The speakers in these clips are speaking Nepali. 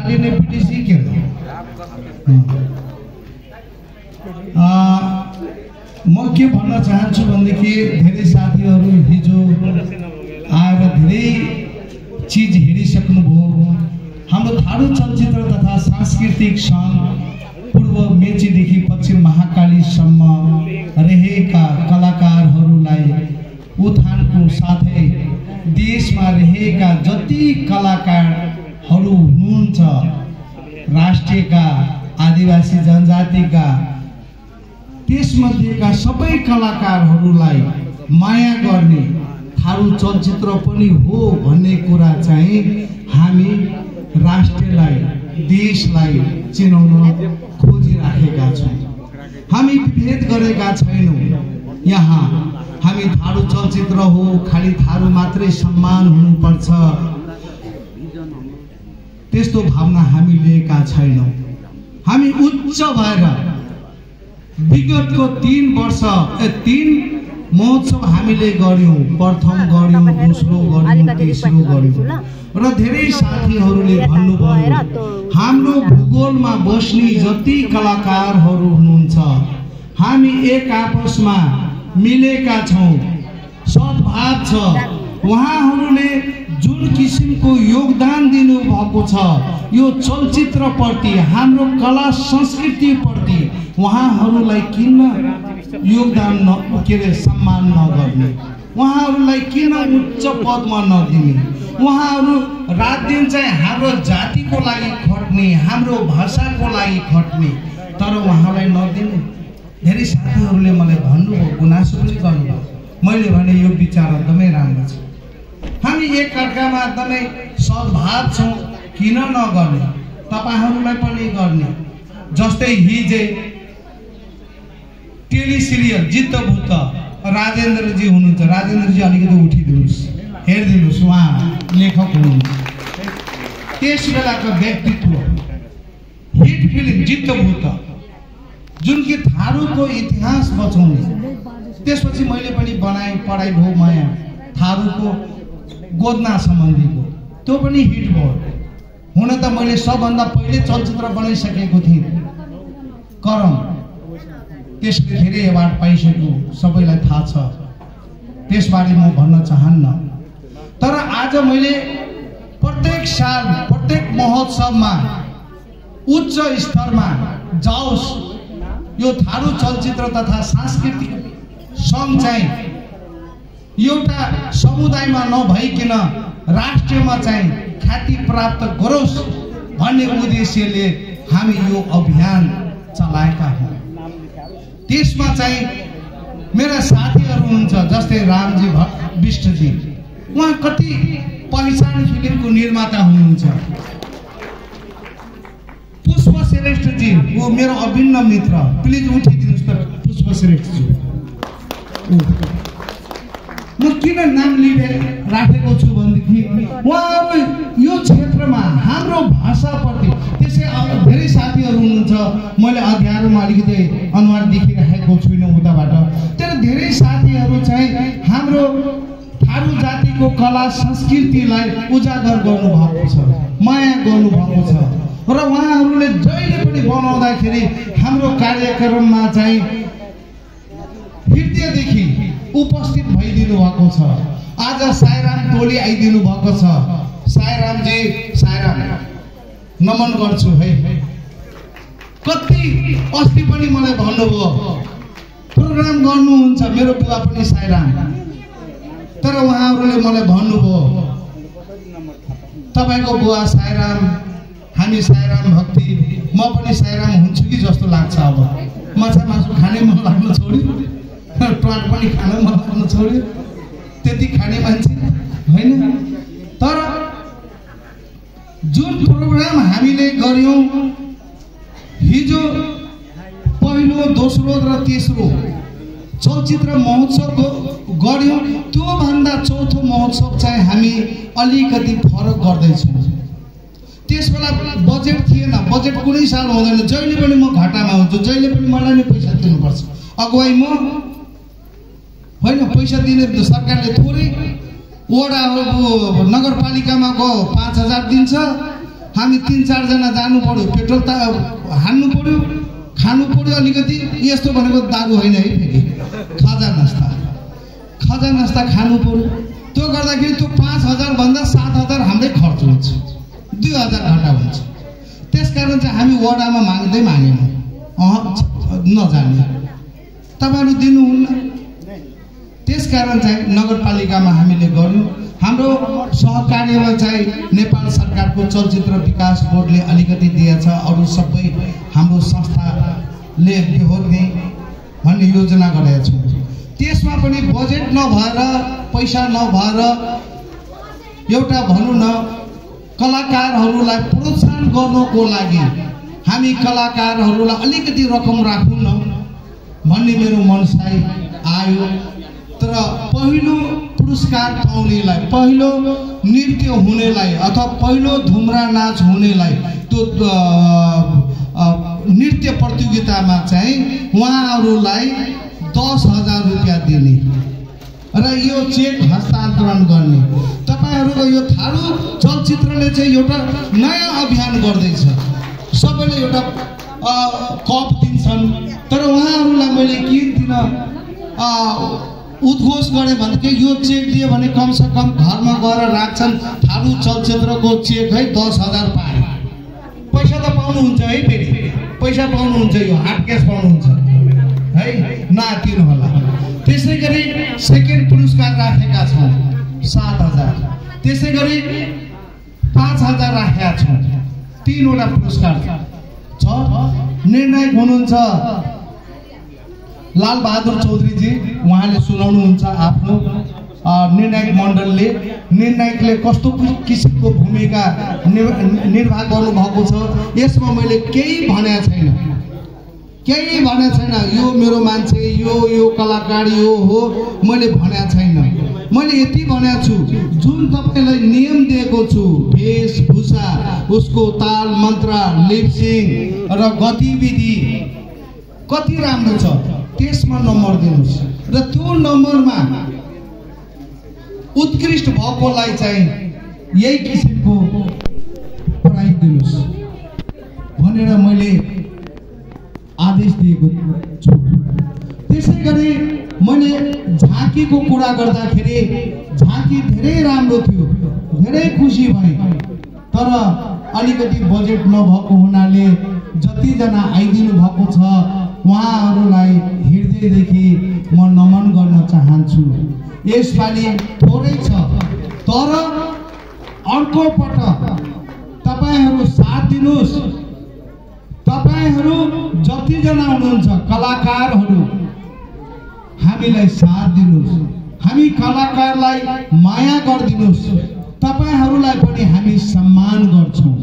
खाली नेपिटिसी के म के भन्न चाहन्छु भनेदेखि धेरै साथीहरू हिजो आएर धेरै चीज हेरिसक्नुभयो। हाम्रो थारू चलचित्र तथा सांस्कृतिक सङ्घ पूर्व मेचीदेखि पश्चिम महाकालीसम्म रहेका कलाकारहरूलाई उत्थानको साथै देशमा रहेका जति कलाकारहरू हुनुहुन्छ, राष्ट्रियका, आदिवासी जनजातिका, त्यसमध्येका सबै कलाकारहरूलाई माया गर्ने थारू चलचित्र पनि हो भन्ने कुरा चाहिँ हामी राष्ट्रलाई, देशलाई चिनाउन खोजिराखेका छौँ। हामी विभेद गरेका छैनौँ। यहाँ हामी थारू चलचित्र हो, खाली थारू मात्रै सम्मान हुनुपर्छ, त्यस्तो भावना हामी लिएका छैनौँ। हामी उच्च भएर विगतको 3 वर्ष 3 महोत्सव हामीले गर्यौँ। प्रथम गर्यौँ, दोस्रो गर्यौँ, तेस्रो गर्यौँ र धेरै साथीहरूले भन्नुभयो हाम्रो भूगोलमा बस्ने जति कलाकारहरू हुनुहुन्छ हामी एक आपसमा मिलेका छौँ, सद्भाव छ। उहाँहरूले जुन किसिमको योगदान दिनुभएको छ यो चलचित्रप्रति, हाम्रो कला संस्कृतिप्रति उहाँहरूलाई किन योगदान सम्मान नगर्ने, उहाँहरूलाई किन उच्च पदमा नदिने? उहाँहरू रात दिन चाहिँ हाम्रो जातिको लागि खट्ने, हाम्रो भाषाको लागि खट्ने, तर उहाँलाई नदिने। धेरै साथीहरूले मलाई भन्नुभयो, गुनासो पनि गर्नुभयो। मैले भने यो विचार एकदमै राम्रो छ। हामी एकअर्कामा एकदमै सद्भाव छौँ, किन नगर्ने? तपाईँहरूलाई पनि गर्ने। जस्तै हिजो टेलिसिरियल जित्त भूत राजेन्द्रजी हुनुहुन्छ, राजेन्द्रजी अलिकति उठिदिनुहोस्, हेरिदिनुहोस्, उहाँ लेखक हुनुहुन्छ। त्यस बेलाको व्यक्तित्व, हिट फिल्म जित्त भूत, जुन कि थारूको इतिहास बचाउने। त्यसपछि मैले पनि बनाएँ, पढाइ भयो माया, थारूको गोदना सम्बन्धीको, त्यो पनि हिट भयो। हुन त मैले सबभन्दा पहिले चलचित्र बनाइसकेको थिएँ, करम, त्यसले धेरै अवार्ड पाइसक्यो, सबैलाई थाहा छ, त्यसबारे म भन्न चाहन्न। तर आज मैले प्रत्येक साल प्रत्येक महोत्सवमा उच्च स्तरमा जाओस्, यो थारू चलचित्र तथा सांस्कृतिक सङ्घ चाहिँ एउटा समुदायमा नभइकन राष्ट्रमा चाहिँ ख्याति प्राप्त गरोस् भन्ने उद्देश्यले हामी यो अभियान चलाएका हौँ। त्यसमा चाहिँ मेरा साथीहरू हुन्छ, जस्तै रामजी विष्टजी, उहाँ कति पहिचान फिल्मको निर्माता हुनुहुन्छ। पुष्प श्रेष्ठजी, वो मेरो अभिन्न मित्र, प्लिज उठिदिनुहोस् त पुष्प श्रेष्ठजी। म किन नाम लिइराखेको छु भनेदेखि उहाँहरू यो क्षेत्रमा हाम्रो भाषाप्रति, त्यसै धेरै साथीहरू हुनुहुन्छ, मैले अँध्यारोमा अलिकति अनुहार देखिराखेको छुइनँ उताबाट, तर धेरै साथीहरू चाहिँ हाम्रो थारू जातिको कला संस्कृतिलाई उजागर गर्नुभएको छ, माया गर्नुभएको छ र उहाँहरूले जहिले पनि बनाउँदाखेरि हाम्रो कार्यक्रममा चाहिँ हृदयदेखि उपस्थित भइदिनु भएको छ। आज साईराम टोली आइदिनु भएको छ। साईरामजी, साईराम नमन गर्छु है। कति अस्ति पनि मलाई भन्नुभयो प्रोग्राम गर्नुहुन्छ, मेरो बुवा पनि साईराम, तर उहाँहरूले मलाई भन्नुभयो तपाईँको बुवा साईराम, हामी साईराम भक्ति, म पनि साईराम हुन्छु कि जस्तो लाग्छ। अब माछा मासु खाने मन लाग्न छोड्यो, ट्वाट पनि खान मन लाग्न छोड्यो, त्यति खाने मान्छे होइन। तर जुन प्रोग्राम हामीले गर्यौँ हिजो, पहिलो, दोस्रो र तेस्रो चलचित्र महोत्सव गर्यौँ, त्योभन्दा चौथो महोत्सव चाहिँ हामी अलिकति फरक गर्दैछौँ। त्यस बेला बजेट थिएन, बजेट कुनै साल हुँदैन, जहिले पनि म घाटामा हुन्छु, जहिले पनि मलाई नै पैसा दिनुपर्छ। अगुवाई म होइन, पैसा दिने सरकारले थोरै, वडा नगरपालिकामा गयो 5000 दिन्छ, हामी 3-4 जना जानु पर्यो, पेट्रोल त हान्नु पर्यो, खानु पर्यो अलिकति। यस्तो भनेको दारु होइन है, फेरि खाजा नास्ता खानु पर्यो। त्यो गर्दाखेरि त्यो 5000 भन्दा 7000 हाम्रै खर्च हुन्छ, 2000 घटा हुन्छ। त्यसकारण चाहिँ हामी वडामा मागेनौँ, नजाने तपाईँहरू दिनुहुन्न। त्यसकारण चाहिँ नगरपालिकामा हामीले गर्यौँ। हाम्रो सहकार्यमा चाहिँ नेपाल सरकारको चलचित्र विकास बोर्डले अलिकति दिएछ, अरू सबै हाम्रो संस्थाले बेहोर्ने भन्ने योजना गरेका छौँ। त्यसमा पनि बजेट नभएर, पैसा नभएर एउटा भनौँ न कलाकारहरूलाई प्रोत्साहन गर्नको लागि हामी कलाकारहरूलाई अलिकति रकम राखौँ न भन्ने मेरो मनसाई आयो। तर पहिलो पुरस्कार पाउनेलाई, पहिलो नृत्य हुनेलाई अथवा पहिलो धुम्रा नाच हुनेलाई त्यो नृत्य प्रतियोगितामा चाहिँ उहाँहरूलाई 10,000 रुपियाँ दिने र यो चेक हस्तान्तरण गर्ने। तपाईहरूको यो थारू चलचित्रले चाहिँ एउटा नयाँ अभियान गर्दैछ। सबैले एउटा कप दिन्छन्, तर उहाँहरूलाई मैले के दिन उद्घोष गरेँ भनेदेखि यो चेक दियो भने कमसे कम घरमा गएर राख्छन्। थारू चलचित्रको चेक है 10,000 पाए, पैसा त पाउनुहुन्छ है, फेरि पैसा पाउनुहुन्छ, यो हार्ड क्यास पाउनुहुन्छ है, नआतिनु होला। त्यसै गरी सेकेन्ड पुरस्कार राखेका छौँ 7,000, त्यसै गरी 5,000 राखेका छौँ। 3वटा पुरस्कार छ। निर्णायक हुनुहुन्छ लाल बहादुर चौधरीजी, उहाँले सुनाउनुहुन्छ आफ्नो निर्णायक मण्डलले। निर्णायकले कस्तो किसिमको भूमिका निर्वाह गर्नुभएको छ यसमा मैले केही भनेको छैन, यो मेरो मान्छे, यो कलाकार यो हो मैले भनेको छैन। मैले यति भनेको छु, जुन तपाईँलाई नियम दिएको छु, वेशभूषा, उसको ताल मन्त्र, लिपसिङ र गतिविधि कति राम्रो छ त्यसमा नम्बर दिनुहोस् र त्यो नम्बरमा उत्कृष्ट भएकोलाई चाहिँ यही किसिमको प्राइज दिनुहोस् भनेर मैले आदेश दिएको छु। त्यसै गरी मैले झाँकीको कुरा गर्दाखेरि झाँकी धेरै राम्रो थियो, धेरै खुसी भएँ। तर अलिकति बजेट नभएको हुनाले जतिजना आइदिनु भएको छ उहाँहरूलाई हृदयदेखि म नमन गर्न चाहन्छु। यसपालि थोरै छ, तर अर्को पटक तपाईहरू साथ दिनुहोस्। तपाईहरू जतिजना हुनुहुन्छ कलाकारहरू हामीलाई साथ दिनुहोस्, हामी कलाकारलाई माया गरिदिनुहोस्। तपाईहरूलाई पनि हामी सम्मान गर्छौँ,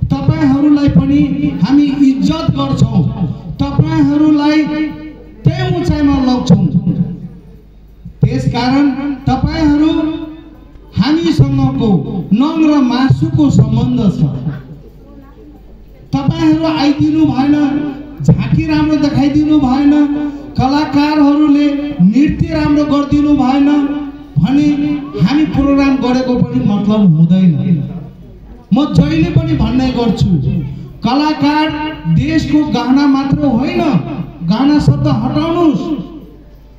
तपाईहरूलाई पनि हामी इज्जत गर्छौँ, तपाईहरूलाई त्यही उचाइमा लग्छौँ। त्यसकारण तपाईहरू हामीसँगको नङ र मासुको सम्बन्ध छ। तपाईहरू आइदिनु भएन, झाँकी राम्रो देखाइदिनु भएन, कलाकारहरूले नृत्य राम्रो गरिदिनु भएन भने हामी प्रोग्राम गरेको पनि मतलब हुँदैन। म जहिले पनि भन्ने गर्छु, कलाकार देशको गहना मात्र होइन, गहना शब्द हटाउनुहोस्।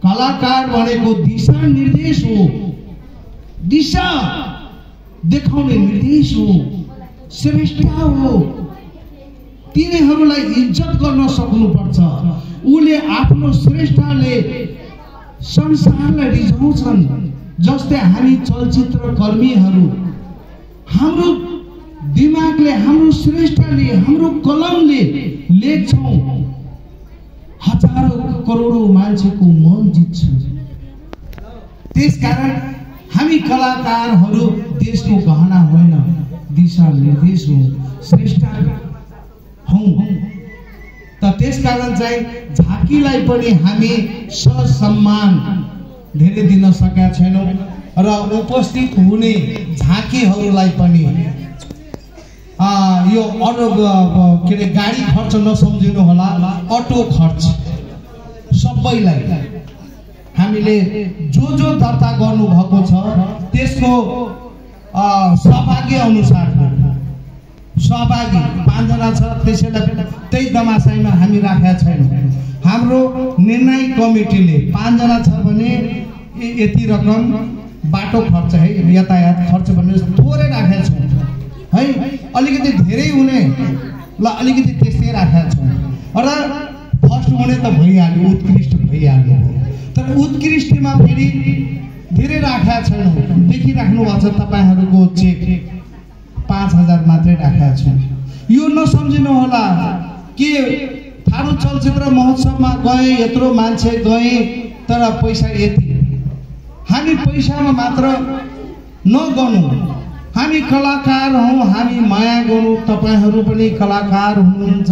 कलाकार भनेको दिशा निर्देश हो, दिशा देखाउने निर्देश हो, श्रेष्ठता हो। तिनीहरूलाई इज्जत गर्न सक्नुपर्छ। उले आफ्नो श्रेष्ठताले संसारलाई रिझाउँछन्। जस्तै हामी चलचित्र कर्मीहरू, हाम्रो दिमागले, हाम्रो श्रेष्ठताले, हाम्रो कलमले लेख्छौँ, हजारौं करोडौं मान्छेको मन जित्छौँ। त्यसकारण हामी कलाकारहरू देशको गहना होइन, दिशा निर्देश हो, श्रेष्ठता हौं। त त्यसकारण चाहिँ झाँकीलाई पनि हामी सम्मान धेरै दिन सकेका छैनौं र उपस्थित हुने झाँकीहरूलाई पनि यो अटो के अरे गाडी खर्च नसम्झिनु होला, अटो खर्च सबैलाई हामीले जो दर्ता गर्नु भएको छ त्यसको सौभाग्य अनुसार सहभागी 5 जना छ, त्यसैलाई त्यही दमासाइमा हामी राखेका छैनौँ। हाम्रो निर्णय कमिटीले 5 जना छ भने यति रकम बाटो खर्च है, यातायात खर्च भने थोरै राखेका छौँ है, अलिकति धेरै हुने ल अलिकति त्यस्तै राखेका छौँ र फर्स्ट हुने त भइहाल्यो, उत्कृष्ट भइहाल्यो। तर उत्कृष्टमा फेरि धेरै राखेका छैनौँ। देखिराख्नु भएको छ तपाईँहरूको चेक 5000 मात्रै राखेका छौँ। यो नसम्झिनु होला कि थारू चलचित्र महोत्सवमा गए, यत्रो मान्छे गए तर पैसा यति। हामी पैसामा मात्र नगर्नु, हामी कलाकार हौँ, हामी माया गर्नु। तपाईहरू पनि कलाकार हुनुहुन्छ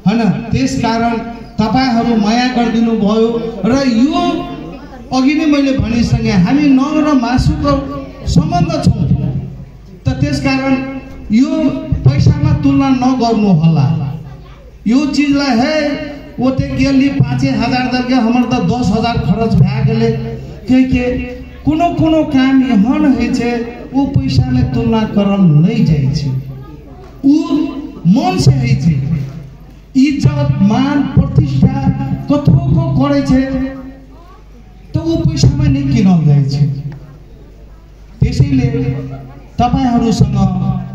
हैन, त्यसकारण तपाईहरू माया गरिदिनु भयो र यो अघि नै मैले भनिसकेँ हामी नङ र मासुको सम्बन्ध छौँ। त त्यसकारण यो पैसामा तुलना नगर्नु होला। यो चीजलाई है ओते गेली 5000 दर के हमर त 10000 खर्च भए गेले के कोनो काम एहन होइ छै ओ पैसा में तुलना करल नहीं जाइ छै, उ मन से होइ छै। इज्जत मान प्रतिष्ठा कतोको करे छै त उ पैसा में नहीं किनल जाइ छै। त्यसैले तपाईहरुसँग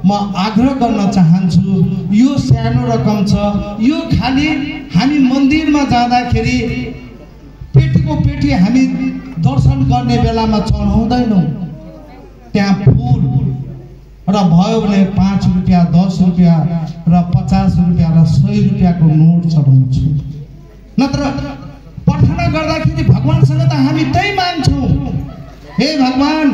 म आग्रह गर्न चाहन्छु, यो सानो रकम छ, यो खाली हामी मन्दिरमा जाँदाखेरि पेटीको पेटी हामी दर्शन गर्ने बेलामा चढाउँदैनौँ। त्यहाँ फूल र भयो भने 5 रुपैयाँ 10 रुपैयाँ र 50 रुपैयाँ र 100 रुपैयाँको नोट चढाउँछु। नत्र प्रार्थना गर्दाखेरि भगवानसँग त हामी त्यही माग्छौँ, हे भगवान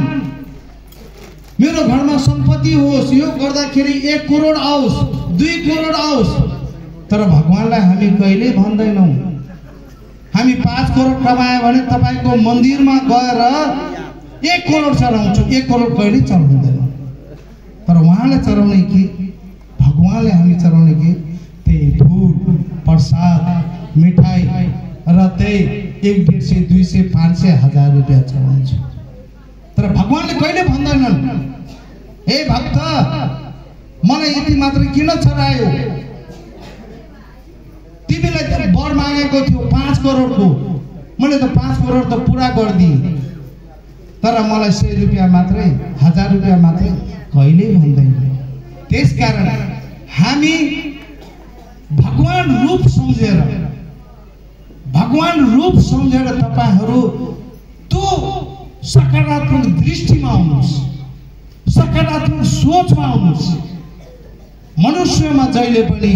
मेरो घरमा सम्पत्ति होस्, यो गर्दाखेरि 1 करोड आओस्, 2 करोड आओस्। तर भगवानलाई हामी कहिले भन्दैनौँ। हामी 5 करोड कमाए भने तपाईको मन्दिरमा गएर 1 करोड चढाउँछु, 1 करोड कहिले चढाउँदैन। तर उहाँले चढाउने कि भगवानले हामी चढाउने कि त्यही फूल प्रसाद मिठाई र त्यही 1 150 200 500 1000 रुपैयाँ चढाउँछु। तर भगवानले कहिले भन्दैनन् हे भक्त मलाई यति मात्र किन चढायो, तिमीले त वर मागेको थियो 5 करोडको, मैले त 5 करोड त पूरा गरिदिएँ, तर मलाई 100 रुपैयाँ मात्रै 1000 रुपैयाँ मात्रै कहिले भन्दैन। त्यसकारण हामी भगवान रूप सम्झेर तपाईहरु त्यो सकारात्मक दृष्टिमा आउनुहोस्, सकारात्मक सोचमा आउनुहोस्। मनुष्यमा जहिले पनि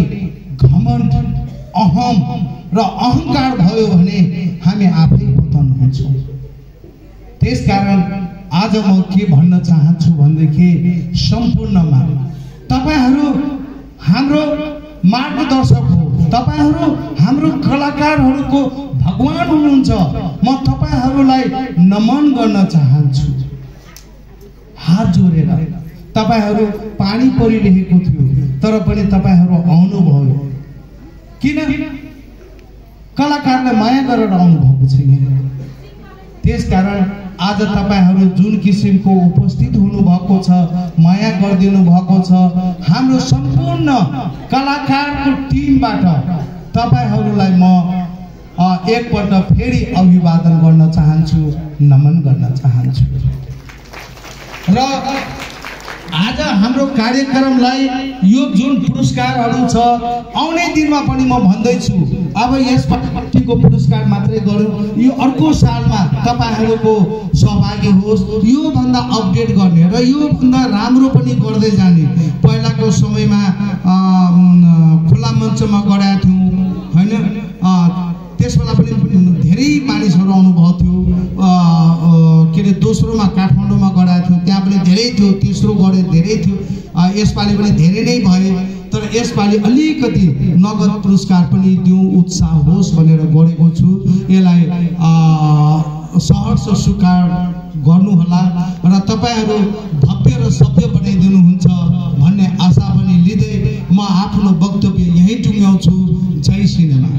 घमण्ड अहम र अहंकार भयो भने हामी आफै पतन हुन्छौँ। त्यसकारण आज म के भन्न चाहन्छु भन्देखि सम्पूर्णमा तपाईहरु हाम्रो मार्गदर्शक हो, तपाईहरु हाम्रो कलाकारहरुको भगवान हुनुहुन्छ। म तपाईहरुलाई नमन गर्न चाहन्छु हात जोडेर। तपाईहरु पानी परिरहेको थियो तर पनि तपाईहरु आउनु भयो, किन? कलाकारले माया गरेर आउनु भएको छैन। त्यसकारण आज तपाईहरु जुन किसिमको उपस्थित हुनु भएको छ, माया गरिदिनु भएको छ, हाम्रो सम्पूर्ण कलाकारको टिमबाट तपाईहरुलाई म एकपल्ट फेरि अभिवादन गर्न चाहन्छु, नमन गर्न चाहन्छु। र आज हाम्रो कार्यक्रमलाई यो जुन पुरस्कारहरु छ आउने दिनमा पनि म भन्दैछु, अब यसपट्टिको पुरस्कार मात्रै गरौँ, यो अर्को सालमा तपाईहरुको सहभागी होस्, यो भन्दा अपडेट गर्ने र यो भन्दा राम्रो पनि गर्दै जाने। पहिलाको समयमा खुला मञ्चमा गराएको थियौं हैन, त्यसबेला पनि धेरै मानिसहरु आउनु भएको थियो। के रे दोस्रोमा काठमाडौँमा गराएको थियौं, त्यहाँ पनि धेरै थियो, तेस्रो गरे धेरै थियो, यसपालि पनि धेरै नै भए। तर यसपालि अलिकति नगद पुरस्कार पनि दिउँ, उत्साह होस् भनेर गरेको छु। यसलाई सहर्ष स्वीकार गर्नु होला र तपाईहरु भव्य र सभ्य बनाइदिनुहुन्छ भन्ने आशा पनि लिँदै म आफ्नो वक्तव्य यही टुङ्ग्याउँछु। जय सिनेमा।